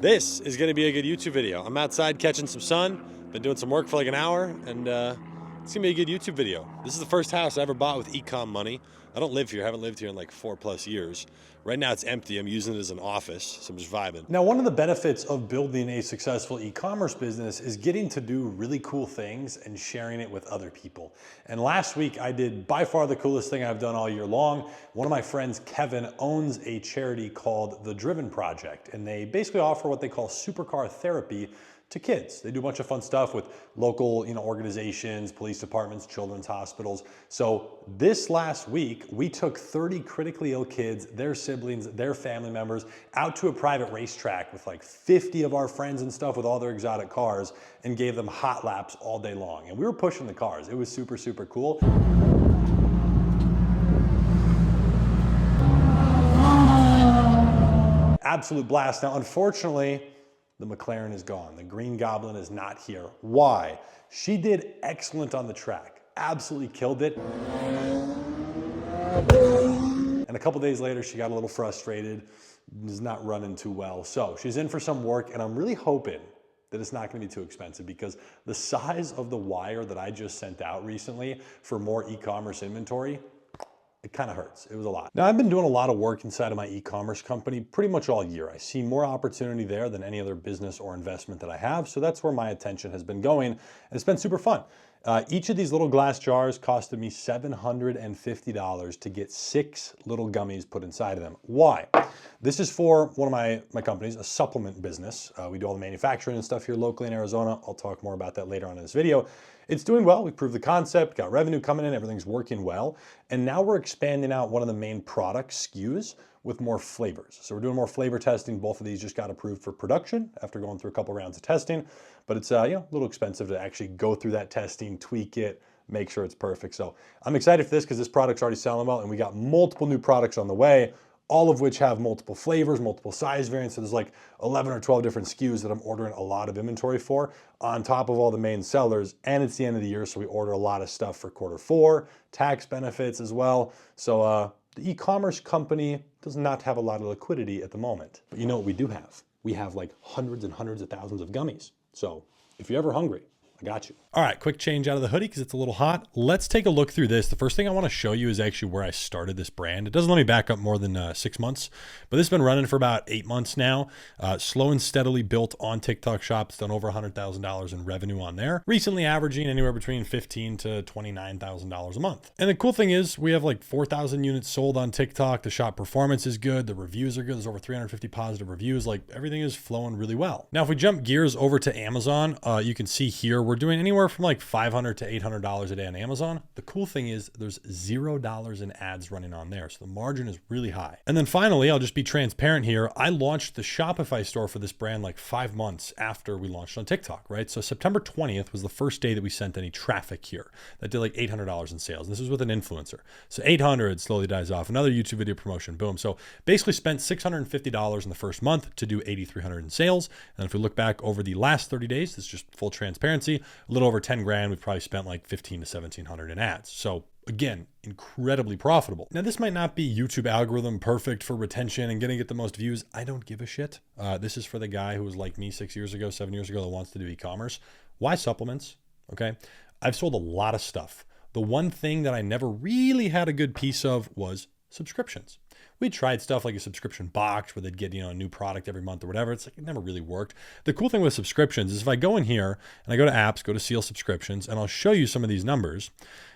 This is going to be a good YouTube video. I'm outside catching some sun, been doing some work for like an hour, and it's going to be a good YouTube video. This is the first house I ever bought with ecom money. I don't live here, I haven't lived here in like 4+ years. Right now it's empty, I'm using it as an office, so I'm just vibing. Now, one of the benefits of building a successful e-commerce business is getting to do really cool things and sharing it with other people. And last week I did by far the coolest thing I've done all year long. One of my friends, Kevin, owns a charity called The Driven Project, and they basically offer what they call supercar therapy to kids. They do a bunch of fun stuff with local, organizations, police departments, children's hospitals. So this last week, we took 30 critically ill kids, their siblings, their family members, out to a private racetrack with like 50 of our friends and stuff with all their exotic cars, and gave them hot laps all day long. And we were pushing the cars. It was super, super cool. Absolute blast. Now, unfortunately, the McLaren is gone. The Green Goblin is not here. Why? She did excellent on the track. Absolutely killed it. And a couple days later, she got a little frustrated, is not running too well. So she's in for some work, and I'm really hoping that it's not gonna be too expensive, because the size of the wire that I just sent out recently for more e-commerce inventory, it kind of hurts. It was a lot. Now, I've been doing a lot of work inside of my e-commerce company pretty much all year. I see more opportunity there than any other business or investment that I have. So that's where my attention has been going. And it's been super fun. Each of these little glass jars costed me $750 to get 6 little gummies put inside of them. Why? This is for one of my companies, a supplement business. We do all the manufacturing and stuff here locally in Arizona. I'll talk more about that later on in this video. It's doing well. We proved the concept, got revenue coming in, everything's working well. And now we're expanding out one of the main product SKUs with more flavors. So we're doing more flavor testing. Both of these just got approved for production after going through a couple rounds of testing, but it's a little expensive to actually go through that testing, tweak it, make sure it's perfect. So I'm excited for this because this product's already selling well, and we got multiple new products on the way, all of which have multiple flavors, multiple size variants. So there's like 11 or 12 different SKUs that I'm ordering a lot of inventory for, on top of all the main sellers. And it's the end of the year, so we order a lot of stuff for Q4, tax benefits as well. So the e-commerce company does not have a lot of liquidity at the moment. But you know what we do have? We have like hundreds and hundreds of thousands of gummies. So if you're ever hungry, I got you. All right, quick change out of the hoodie because it's a little hot. Let's take a look through this. The first thing I want to show you is actually where I started this brand. It doesn't let me back up more than 6 months, but this has been running for about 8 months now. Slow and steadily built on TikTok Shop. It's done over $100,000 in revenue on there. Recently averaging anywhere between $15,000 to $29,000 a month. And the cool thing is we have like 4,000 units sold on TikTok. The shop performance is good. The reviews are good. There's over 350 positive reviews. Like, everything is flowing really well. Now, if we jump gears over to Amazon, you can see here we're doing anywhere from like $500 to $800 a day on Amazon. The cool thing is there's $0 in ads running on there. So the margin is really high. And then finally, I'll just be transparent here. I launched the Shopify store for this brand like 5 months after we launched on TikTok, right? So September 20th was the first day that we sent any traffic here. That did like $800 in sales. And this was with an influencer. So 800 slowly dies off. Another YouTube video promotion, boom. So basically spent $650 in the first month to do 8,300 in sales. And if we look back over the last 30 days, this is just full transparency, a little over 10 grand. We've probably spent like 15 to 1,700 in ads. So again, incredibly profitable. Now, this might not be YouTube algorithm perfect for retention and getting the most views. I don't give a shit. This is for the guy who was like me 6 years ago, 7 years ago, that wants to do e-commerce. Why supplements? Okay. I've sold a lot of stuff. The one thing that I never really had a good piece of was subscriptions. We tried stuff like a subscription box where they'd get, a new product every month or whatever. It's like, it never really worked. The cool thing with subscriptions is if I go in here and I go to apps, go to seal subscriptions, and I'll show you some of these numbers,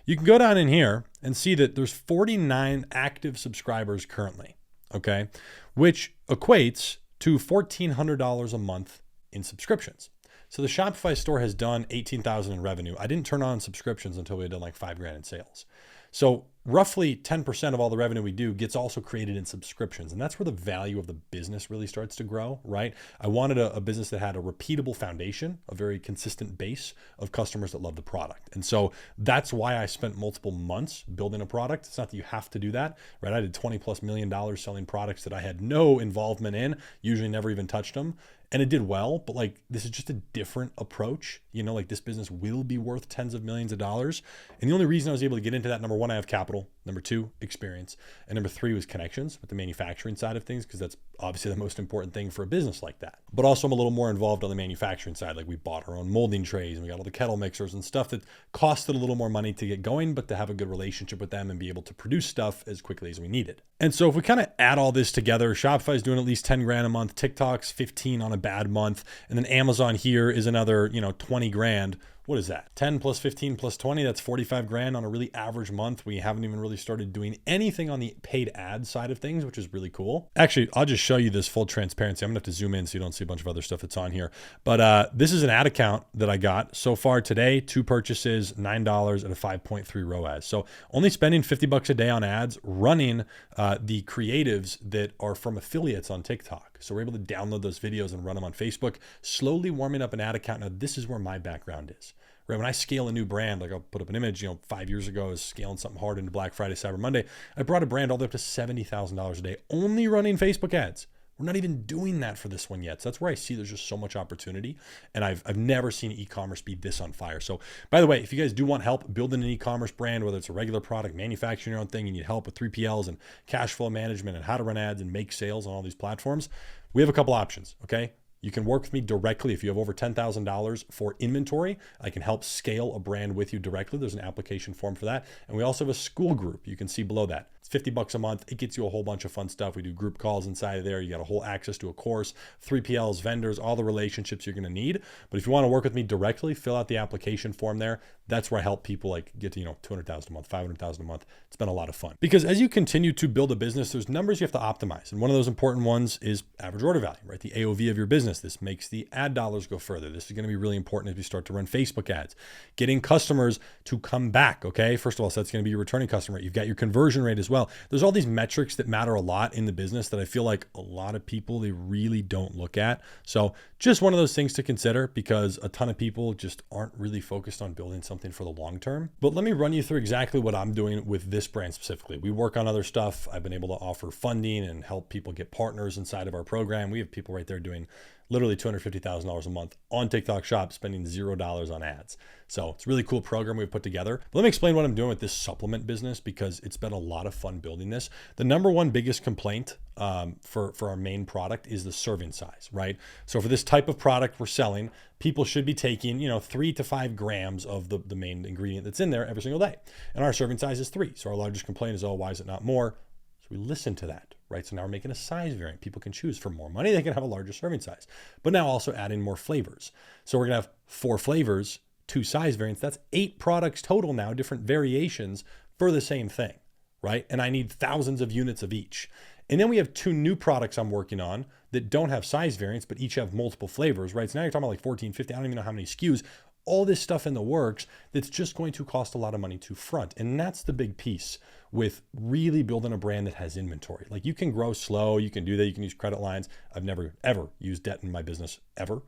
you can go down in here and see that there's 49 active subscribers currently, okay? Which equates to $1,400 a month in subscriptions. So the Shopify store has done 18,000 in revenue. I didn't turn on subscriptions until we had done like 5 grand in sales. So roughly 10% of all the revenue we do gets also created in subscriptions. And that's where the value of the business really starts to grow, right? I wanted a business that had a repeatable foundation, a very consistent base of customers that love the product. And so that's why I spent multiple months building a product. It's not that you have to do that, right? I did $20+ million selling products that I had no involvement in, usually never even touched them. and it did well, but like, this is just a different approach. You know, like this business will be worth tens of millions of dollars. And the only reason I was able to get into that, number one, I have capital. Number two, experience. And number three was connections with the manufacturing side of things, because that's obviously the most important thing for a business like that. But also I'm a little more involved on the manufacturing side. Like we bought our own molding trays and we got all the kettle mixers and stuff that costed a little more money to get going, but to have a good relationship with them and be able to produce stuff as quickly as we needed. And so if we kind of add all this together, Shopify's doing at least 10 grand a month, TikTok's 15 on a bad month. And then Amazon here is another, 20 grand. What is that? 10 plus 15 plus 20, that's 45 grand on a really average month. We haven't even really started doing anything on the paid ad side of things, which is really cool. Actually, I'll just show you this full transparency. I'm gonna have to zoom in so you don't see a bunch of other stuff that's on here. But this is an ad account that I got so far today, 2 purchases, $9 at a 5.3 ROAS. So only spending $50 a day on ads, running the creatives that are from affiliates on TikTok. So we're able to download those videos and run them on Facebook, slowly warming up an ad account. Now, this is where my background is. Right? When I scale a new brand, like I'll put up an image, 5 years ago, I was scaling something hard into Black Friday, Cyber Monday. I brought a brand all the way up to $70,000 a day, only running Facebook ads. We're not even doing that for this one yet. So that's where I see there's just so much opportunity. And I've never seen e-commerce be this on fire. So by the way, if you guys do want help building an e-commerce brand, whether it's a regular product, manufacturing your own thing, you need help with 3PLs and cash flow management and how to run ads and make sales on all these platforms, we have a couple options, okay? You can work with me directly if you have over $10,000 for inventory. I can help scale a brand with you directly. There's an application form for that. And we also have a school group. You can see below that. It's $50 a month. It gets you a whole bunch of fun stuff. We do group calls inside of there. You got a whole access to a course, 3PLs, vendors, all the relationships you're going to need. But if you want to work with me directly, fill out the application form there. That's where I help people like get to, $200,000 a month, $500,000 a month. It's been a lot of fun. Because as you continue to build a business, there's numbers you have to optimize. And one of those important ones is average order value, right? The AOV of your business. This makes the ad dollars go further. This is going to be really important as we start to run Facebook ads. Getting customers to come back, okay? First of all, so that's going to be your returning customer. You've got your conversion rate as well. There's all these metrics that matter a lot in the business that I feel like a lot of people, they really don't look at. So just one of those things to consider, because a ton of people just aren't really focused on building something for the long term. But let me run you through exactly what I'm doing with this brand specifically. We work on other stuff. I've been able to offer funding and help people get partners inside of our program. We have people right there doing literally $250,000 a month on TikTok Shop, spending $0 on ads. So it's a really cool program we've put together. But let me explain what I'm doing with this supplement business, because it's been a lot of fun building this. The number one biggest complaint for our main product is the serving size, right? So for this type of product we're selling, people should be taking, 3 to 5 grams of the main ingredient that's in there every single day. And our serving size is 3. So our largest complaint is, oh, why is it not more? So we listen to that. Right? So now we're making a size variant. People can choose. For more money, they can have a larger serving size, but now also adding more flavors. So we're going to have 4 flavors, 2 size variants. That's 8 products total now, different variations for the same thing, right? And I need thousands of units of each. And then we have 2 new products I'm working on that don't have size variants, but each have multiple flavors, right? So now you're talking about like 14, 15, I don't even know how many SKUs, all this stuff in the works that's just going to cost a lot of money to front. And that's the big piece with really building a brand that has inventory. Like you can grow slow, you can do that, you can use credit lines. I've never, ever used debt in my business, ever.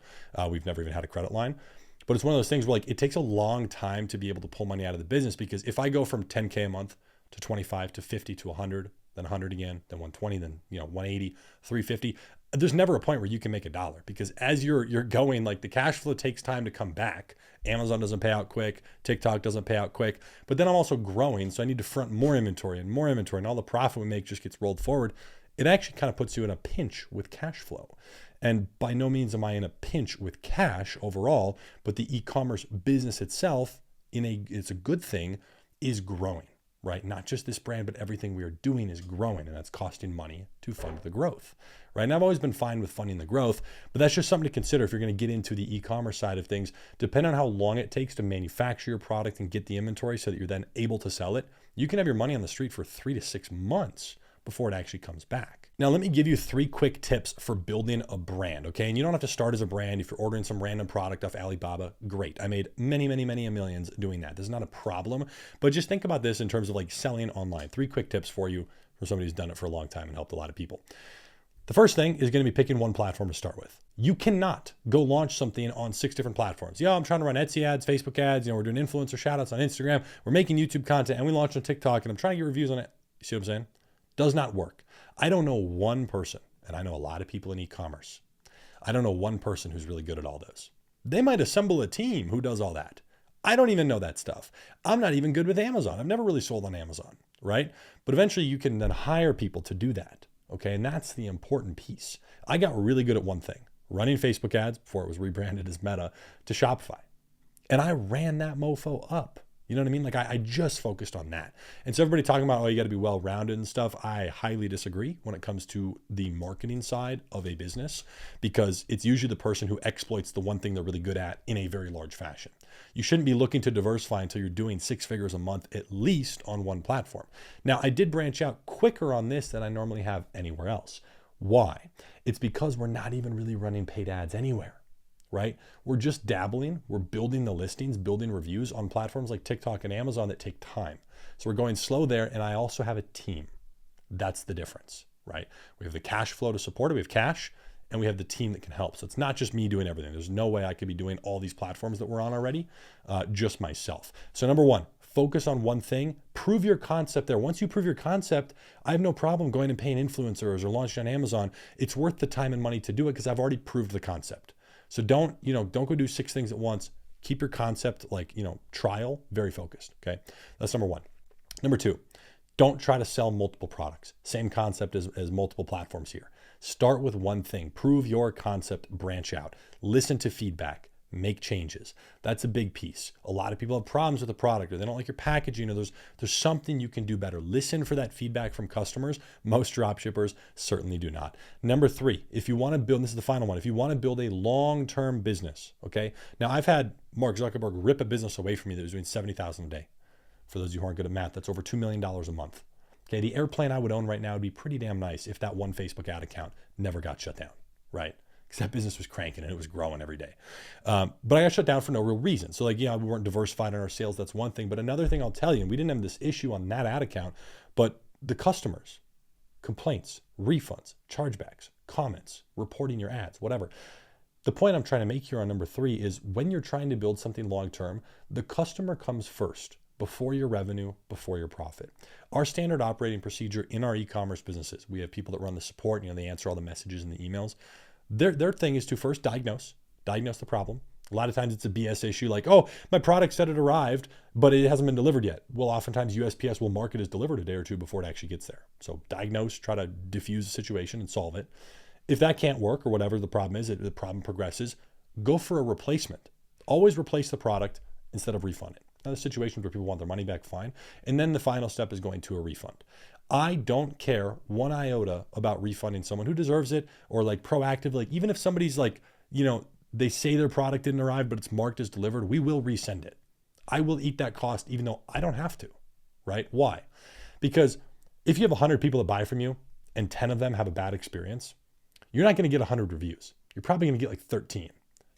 We've never even had a credit line. But it's one of those things where like it takes a long time to be able to pull money out of the business, because if I go from 10K a month to 25 to 50 to 100, then 100 again, then 120, then 180, 350, there's never a point where you can make $1, because as you're going, like the cash flow takes time to come back. Amazon doesn't pay out quick. TikTok doesn't pay out quick. But then I'm also growing, so I need to front more inventory, and all the profit we make just gets rolled forward. It actually kind of puts you in a pinch with cash flow. And by no means am I in a pinch with cash overall, but the e-commerce business itself, it's a good thing, is growing. Right? Not just this brand, but everything we are doing is growing, and that's costing money to fund the growth, right? And I've always been fine with funding the growth, but that's just something to consider if you're going to get into the e-commerce side of things. Depending on how long it takes to manufacture your product and get the inventory so that you're then able to sell it, you can have your money on the street for 3 to 6 months before it actually comes back. Now, let me give you 3 quick tips for building a brand, okay? And you don't have to start as a brand. If you're ordering some random product off Alibaba, great. I made many millions doing that. This is not a problem, but just think about this in terms of like selling online. 3 quick tips for you for somebody who's done it for a long time and helped a lot of people. The first thing is going to be picking one platform to start with. You cannot go launch something on 6 different platforms. Yeah, I'm trying to run Etsy ads, Facebook ads, we're doing influencer shout outs on Instagram, we're making YouTube content, and we launched on TikTok, and I'm trying to get reviews on it. You see what I'm saying? Does not work. I don't know one person, and I know a lot of people in e-commerce. I don't know one person who's really good at all this. They might assemble a team who does all that. I don't even know that stuff. I'm not even good with Amazon. I've never really sold on Amazon, right? But eventually you can then hire people to do that, okay? And that's the important piece. I got really good at one thing, running Facebook ads before it was rebranded as Meta to Shopify. And I ran that mofo up. You know what I mean? Like I just focused on that. And so everybody talking about, oh, you got to be well-rounded and stuff. I highly disagree when it comes to the marketing side of a business, because it's usually the person who exploits the one thing they're really good at in a very large fashion. You shouldn't be looking to diversify until you're doing 6 figures a month, at least on one platform. Now, I did branch out quicker on this than I normally have anywhere else. Why? It's because we're not even really running paid ads anywhere. Right? We're just dabbling. We're building the listings, building reviews on platforms like TikTok and Amazon that take time. So we're going slow there. And I also have a team. That's the difference, right? We have the cash flow to support it. We have cash and we have the team that can help. So it's not just me doing everything. There's no way I could be doing all these platforms that we're on already, just myself. So number one, focus on one thing, prove your concept there. Once you prove your concept, I have no problem going and paying influencers or launching on Amazon. It's worth the time and money to do it because I've already proved the concept. So don't go do 6 things at once. Keep your concept trial very focused. Okay. That's number one. Number two, don't try to sell multiple products. Same concept as multiple platforms here. Start with one thing, prove your concept, branch out, listen to feedback, make changes. That's a big piece. A lot of people have problems with the product or they don't like your packaging or there's something you can do better. Listen for that feedback from customers. Most dropshippers certainly do not. Number three, if you want to build, this is the final one, if you want to build a long-term business, okay? Now I've had Mark Zuckerberg rip a business away from me that was doing $70,000 a day. For those of you who aren't good at math, that's over $2 million a month. Okay, the airplane I would own right now would be pretty damn nice if that one Facebook ad account never got shut down, right? Because that business was cranking and it was growing every day. But I got shut down for no real reason. So we weren't diversified in our sales. That's one thing. But another thing I'll tell you, and we didn't have this issue on that ad account, but the customers, complaints, refunds, chargebacks, comments, reporting your ads, whatever. The point I'm trying to make here on number three is when you're trying to build something long-term, the customer comes first before your revenue, before your profit. Our standard operating procedure in our e-commerce businesses, we have people that run the support, they answer all the messages and the emails. Their thing is to first diagnose the problem. A lot of times it's a BS issue like, oh, my product said it arrived, but it hasn't been delivered yet. Well, oftentimes USPS will mark it as delivered a day or two before it actually gets there. So diagnose, try to diffuse the situation and solve it. If that can't work or whatever the problem is, the problem progresses, go for a replacement. Always replace the product instead of refund it. Now, there's situations where people want their money back, fine. And then the final step is going to a refund. I don't care one iota about refunding someone who deserves it or proactively, even if somebody's they say their product didn't arrive, but it's marked as delivered, we will resend it. I will eat that cost even though I don't have to, right? Why? Because if you have 100 people that buy from you and 10 of them have a bad experience, you're not going to get 100 reviews. You're probably going to get 13.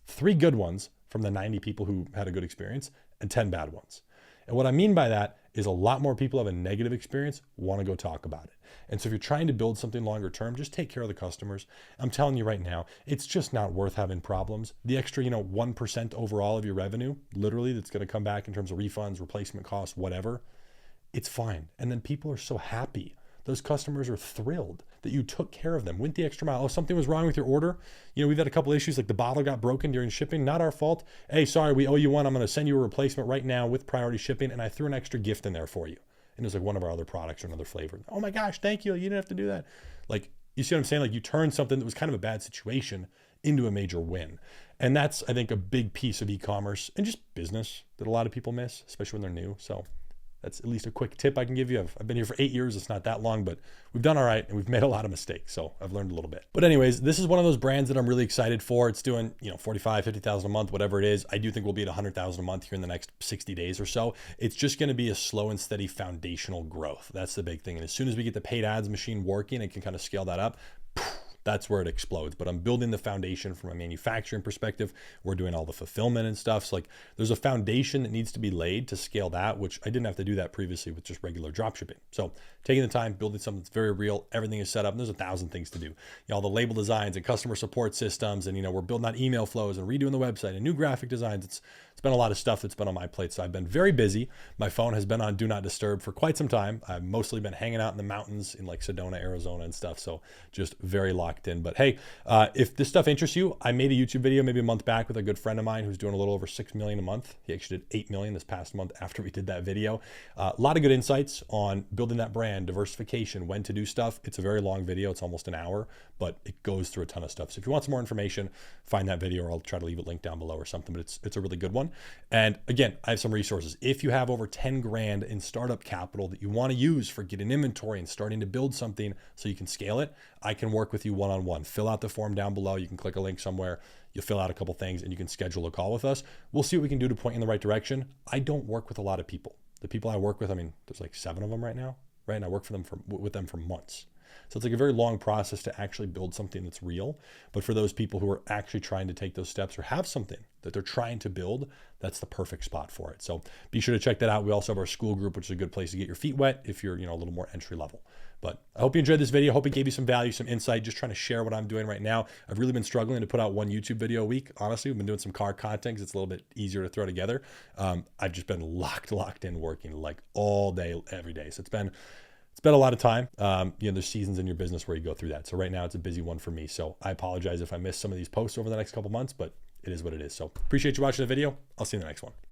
3 good ones from the 90 people who had a good experience and 10 bad ones. And what I mean by that is a lot more people have a negative experience, want to go talk about it. And so if you're trying to build something longer term, just take care of the customers. I'm telling you right now, it's just not worth having problems. The extra, 1% overall of your revenue, literally, that's going to come back in terms of refunds, replacement costs, whatever, it's fine. And then people are so happy. Those customers are thrilled that you took care of them, went the extra mile. Oh, something was wrong with your order. We've had a couple issues like the bottle got broken during shipping. Not our fault. Hey, sorry, we owe you one. I'm going to send you a replacement right now with priority shipping. And I threw an extra gift in there for you. And it was one of our other products or another flavor. Oh my gosh, thank you. You didn't have to do that. You see what I'm saying? You turned something that was kind of a bad situation into a major win. And that's, I think, a big piece of e-commerce and just business that a lot of people miss, especially when they're new. So that's at least a quick tip I can give you. I've been here for 8 years. It's not that long, but we've done all right and we've made a lot of mistakes. So I've learned a little bit. But anyways, this is one of those brands that I'm really excited for. It's doing, 45, 50,000 a month, whatever it is. I do think we'll be at 100,000 a month here in the next 60 days or so. It's just going to be a slow and steady foundational growth. That's the big thing. And as soon as we get the paid ads machine working and can kind of scale that up, that's where it explodes. But I'm building the foundation from a manufacturing perspective. We're doing all the fulfillment and stuff. So there's a foundation that needs to be laid to scale that, which I didn't have to do that previously with just regular drop shipping. So taking the time, building something that's very real, everything is set up. And there's 1,000 things to do. All the label designs and customer support systems. And, we're building out email flows and redoing the website and new graphic designs. It's been a lot of stuff that's been on my plate. So I've been very busy. My phone has been on Do Not Disturb for quite some time. I've mostly been hanging out in the mountains in Sedona, Arizona and stuff. So just very locked locked in. But hey, if this stuff interests you, I made a YouTube video maybe a month back with a good friend of mine who's doing a little over 6 million a month. He actually did 8 million this past month after we did that video. A lot of good insights on building that brand, diversification, when to do stuff. It's a very long video. It's almost an hour, but it goes through a ton of stuff. So if you want some more information, find that video, or I'll try to leave a link down below or something, but it's a really good one. And again, I have some resources. If you have over 10 grand in startup capital that you want to use for getting inventory and starting to build something so you can scale it, I can work with you one-on-one. Fill out the form down below. You can click a link somewhere. You fill out a couple things and you can schedule a call with us. We'll see what we can do to point you in the right direction. I don't work with a lot of people. The people I work with, I mean, there's like 7 of them right now, right? And I work with them for months. So it's like a very long process to actually build something that's real. But for those people who are actually trying to take those steps or have something that they're trying to build, that's the perfect spot for it. So be sure to check that out. We also have our school group, which is a good place to get your feet wet if you're, a little more entry level. But I hope you enjoyed this video. I hope it gave you some value, some insight, just trying to share what I'm doing right now. I've really been struggling to put out one YouTube video a week. Honestly, we've been doing some car content because it's a little bit easier to throw together. I've just been locked in working like all day, every day. So it's been a lot of time. There's seasons in your business where you go through that. So right now it's a busy one for me. So I apologize if I miss some of these posts over the next couple months, but it is what it is. So appreciate you watching the video. I'll see you in the next one.